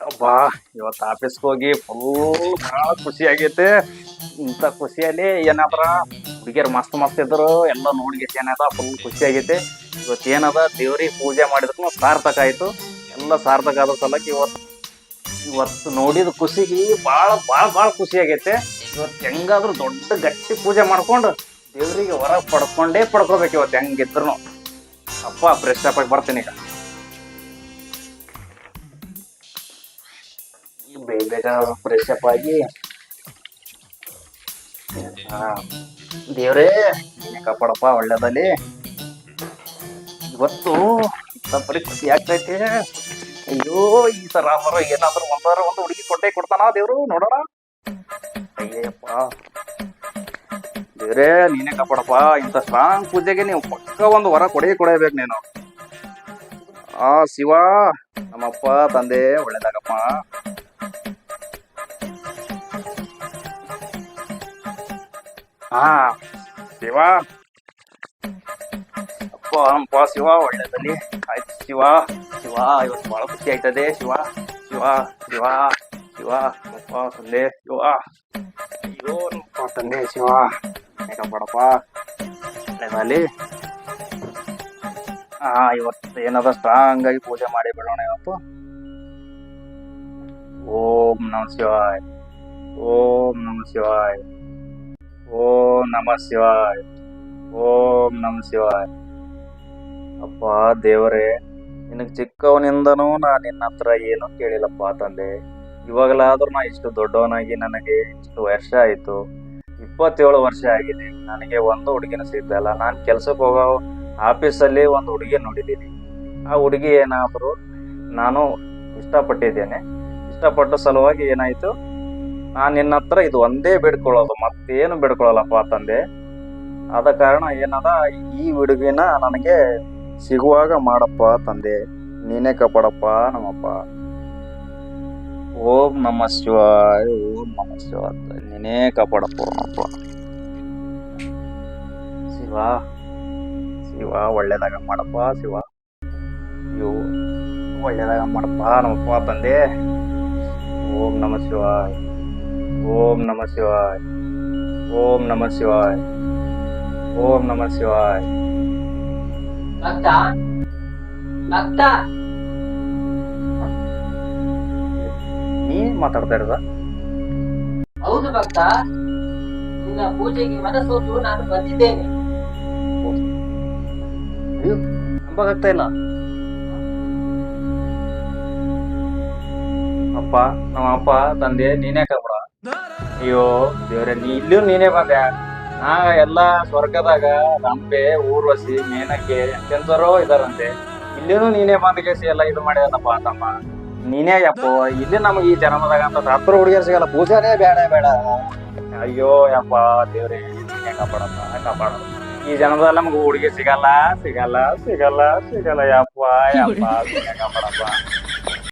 ಅಬ್ಬಾ ಇವತ್ತು ಆಫೀಸ್ಗೆ ಹೋಗಿ ಫುಲ್ ಭಾಳ ಖುಷಿ ಆಗೈತೆ. ಇಂಥ ಖುಷಿಯಲ್ಲಿ ಏನಾದ್ರ ಹುಡುಗಿಯರು ಮಸ್ತ್ ಮಸ್ತ್ ಇದ್ರು ಎಲ್ಲ ನೋಡ್ಗಿಸಿ ಏನದ ಫುಲ್ ಖುಷಿ ಆಗೈತೆ. ಇವತ್ತು ಏನದ ದೇವ್ರಿಗೆ ಪೂಜೆ ಮಾಡಿದ್ರು ಸಾರ್ಥಕ ಆಯ್ತು. ಎಲ್ಲ ಸಾರ್ಥಕ ಆದ ಸಲಕ್ಕೆ ಇವತ್ತು ನೋಡಿದ ಖುಷಿಗೆ ಭಾಳ ಭಾಳ ಭಾಳ ಖುಷಿ ಆಗೈತೆ. ಇವತ್ತು ಹೆಂಗಾದ್ರೂ ದೊಡ್ಡ ಗಟ್ಟಿ ಪೂಜೆ ಮಾಡ್ಕೊಂಡು ದೇವ್ರಿಗೆ ಹೊರ ಪಡ್ಕೋಬೇಕು ಇವತ್ತು ಹೆಂಗಿದ್ರು. ಅಪ್ಪ ಫ್ರೆಶ್ ಅಪ್ ಆಗಿ ಬರ್ತೀನಿ ಈಗ ಬೇಗ ಫ್ರೆಶ್ ಅಪ್ ಆಗಿ. ದೇವ್ರೇ ನೀನೆ ಕಾಪಾಡಪ್ಪ ಒಳ್ಳೇದಲ್ಲಿ. ಇವತ್ತು ಬರೀ ಖುಷಿ ಆಗ್ತೈತೆ. ಅಯ್ಯೋ ಈ ಸಲ ಬರೋ ಏನಾದ್ರು ಒಂದು ಹುಡುಗಿ ಕೊಡ್ತಾನ ದೇವ್ರು, ನೋಡೋಣ. ಅಯ್ಯಪ್ಪ ದೇವ್ರೇ ನೀನೇ ಕಾಪಾಡಪ್ಪ. ಇಂಥ ಸ್ಟ್ರಾಂಗ್ ಪೂಜೆಗೆ ನೀವು ಪಕ್ಕ ಒಂದು ವರ ಕೊಡಬೇಕು ನೀನು. ಶಿವ ನಮ್ಮಪ್ಪ ತಂದೆ ಒಳ್ಳೇದಾಗಪ್ಪ. ಶಿವ ಅಪ್ಪ ಶಿವ ಒಳ್ಳೇದಲ್ಲಿ ಆಯ್ತು. ಶಿವ ಇವತ್ತು ಬಹಳ ಖುಷಿ ಆಯ್ತದೆ. ಶಿವ ಶಿವ ಶಿವ ಶಿವ ನಮ್ಮಪ್ಪ ತಂದೆ ಶಿವ. ಅಯ್ಯೋ ನಮ್ಮಪ್ಪ ತಂದೆ ಶಿವ ಕಾಪಾಡಪ್ಪ ಒಳ್ಳೇದಲ್ಲಿ. ಇವತ್ತು ಏನದ ಸ್ಟ್ರಾಂಗ್ ಆಗಿ ಪೂಜೆ ಮಾಡಿ ಬಿಡೋಣ ಇವತ್ತು. ಓಂ ನಮ ಶಿವಾಯ್, ಓಂ ನಮ ಶಿವಾಯ್, ಓಂ ನಮ ಶಿವಾಯ್, ಓಂ ನಮ ಶಿವಾಯ್. ಅಪ್ಪ ದೇವರೇ, ನಿನಗೆ ಚಿಕ್ಕವನಿಂದನೂ ನಾನು ನಿನ್ನ ಹತ್ರ ಏನು ಕೇಳಿಲ್ಲಪ್ಪ ತಂದೆ. ಇವಾಗಲಾದ್ರೂ ನಾ ಇಷ್ಟು ದೊಡ್ಡವನಾಗಿ ನನಗೆ ಇಷ್ಟು ವರ್ಷ ಆಯಿತು, 27 ವರ್ಷ ಆಗಿದೆ. ನನಗೆ ಒಂದು ಹುಡುಗಿನ ಸಿಗ್ತಲ್ಲ. ನಾನು ಕೆಲ್ಸಕ್ಕೆ ಹೋಗೋ ಆಫೀಸಲ್ಲಿ ಒಂದು ಹುಡುಗಿ ನೋಡಿದ್ದೀನಿ. ಆ ಹುಡುಗಿ ಏನಾದರೂ ನಾನು ಇಷ್ಟಪಟ್ಟಿದ್ದೇನೆ. ಇಷ್ಟಪಟ್ಟ ಸಲುವಾಗಿ ಏನಾಯ್ತು, ನಾನು ನಿನ್ನ ಹತ್ರ ಇದು ಒಂದೇ ಬೇಡ್ಕೊಳ್ಳೋದು, ಮತ್ತೇನು ಬೇಡ್ಕೊಳ್ಳಲ್ಲಪ್ಪ ತಂದೆ. ಆದ ಕಾರಣ ಏನದ ಈ ಹುಡುಗಿನ ನನಗೆ ಸಿಗುವಾಗ ಮಾಡಪ್ಪ ತಂದೆ. ನೀನೇ ಕಾಪಾಡಪ್ಪ ನಮ್ಮಪ್ಪ. ಓಂ ನಮ ಶಿವಾಯ, ಓಂ ನಮ ಶಿವಾಯ. ನೀನೇ ಕಾಪಾಡಪ್ಪ ನಮ್ಮಪ್ಪ. ಶಿವ ಶಿವ ಒಳ್ಳೇದಾಗ ಮಾಡಪ್ಪ. ಶಿವ ಅಯ್ಯೋ ಒಳ್ಳೇದಾಗ ಮಾಡಪ್ಪ ನಮ್ಮಪ್ಪ ತಂದೆ. ಓಂ ನಮ ಶಿವಾಯ, ಓಂ ನಮ ಶಿವಾಯ, ಓಂ ನಮ ಶಿವಾಯ, ಓಂ ನಮ ಶಿವಾಯ. ಭಕ್ತ ಭಕ್ತ ನೀ ಮಾತಾಡ್ತಾ ಇರೋದ? ಹೌದು ಭಕ್ತ, ನಿನ್ನ ಪೂಜೆಗೆ ಮನಸ್ಸೋತು ನಾನು ಬಂದಿದ್ದೇನೆ. ಅಯ್ಯೋ ನಂಬಾಗ್ತಾ ಇಲ್ಲ. ಅಪ್ಪ ನಮ್ಮಪ್ಪ ತಂದೆ ನೀನೇ ಕಾಪಾಡ. ಅಯ್ಯೋ ದೇವ್ರೆ, ಇಲ್ಲೂ ನೀನೇ ಬಂದೆ. ಎಲ್ಲ ಸ್ವರ್ಗದಾಗ ರಂಪೆ, ಊರ್ವಶಿ, ಮೇನಕ್ಕೆ ಎಂತೆಂತರೋ ಇದಾರಂತೆ. ಇಲ್ಲಿನೂ ನೀನೇ ಬಂದ್ಕೇಸಿ ಎಲ್ಲ ಇದು ಮಾಡಿದನಪ್ಪ ತಮ್ಮ. ನೀನೇ ಯಪ್ಪ ಇಲ್ಲಿ ನಮಗೆ ಈ ಜನ್ಮದಾಗ ಅಂತ ಹತ್ರ ಹುಡುಗಿಯರು ಸಿಗಲ್ಲ. ಪೂಜಾನೇ ಬೇಡ. ಅಯ್ಯೋ ಯಪ್ಪ ದೇವ್ರೆ, ನೀನೇ ಕಾಪಾಡ. ಈ ಜನ್ಮದಲ್ಲಿ ನಮ್ಗೆ ಹುಡುಗಿ ಸಿಗಲ್ಲ. ಯಪ್ಪ ನೀನೇ ಕಾಪಾಡಪ್ಪ.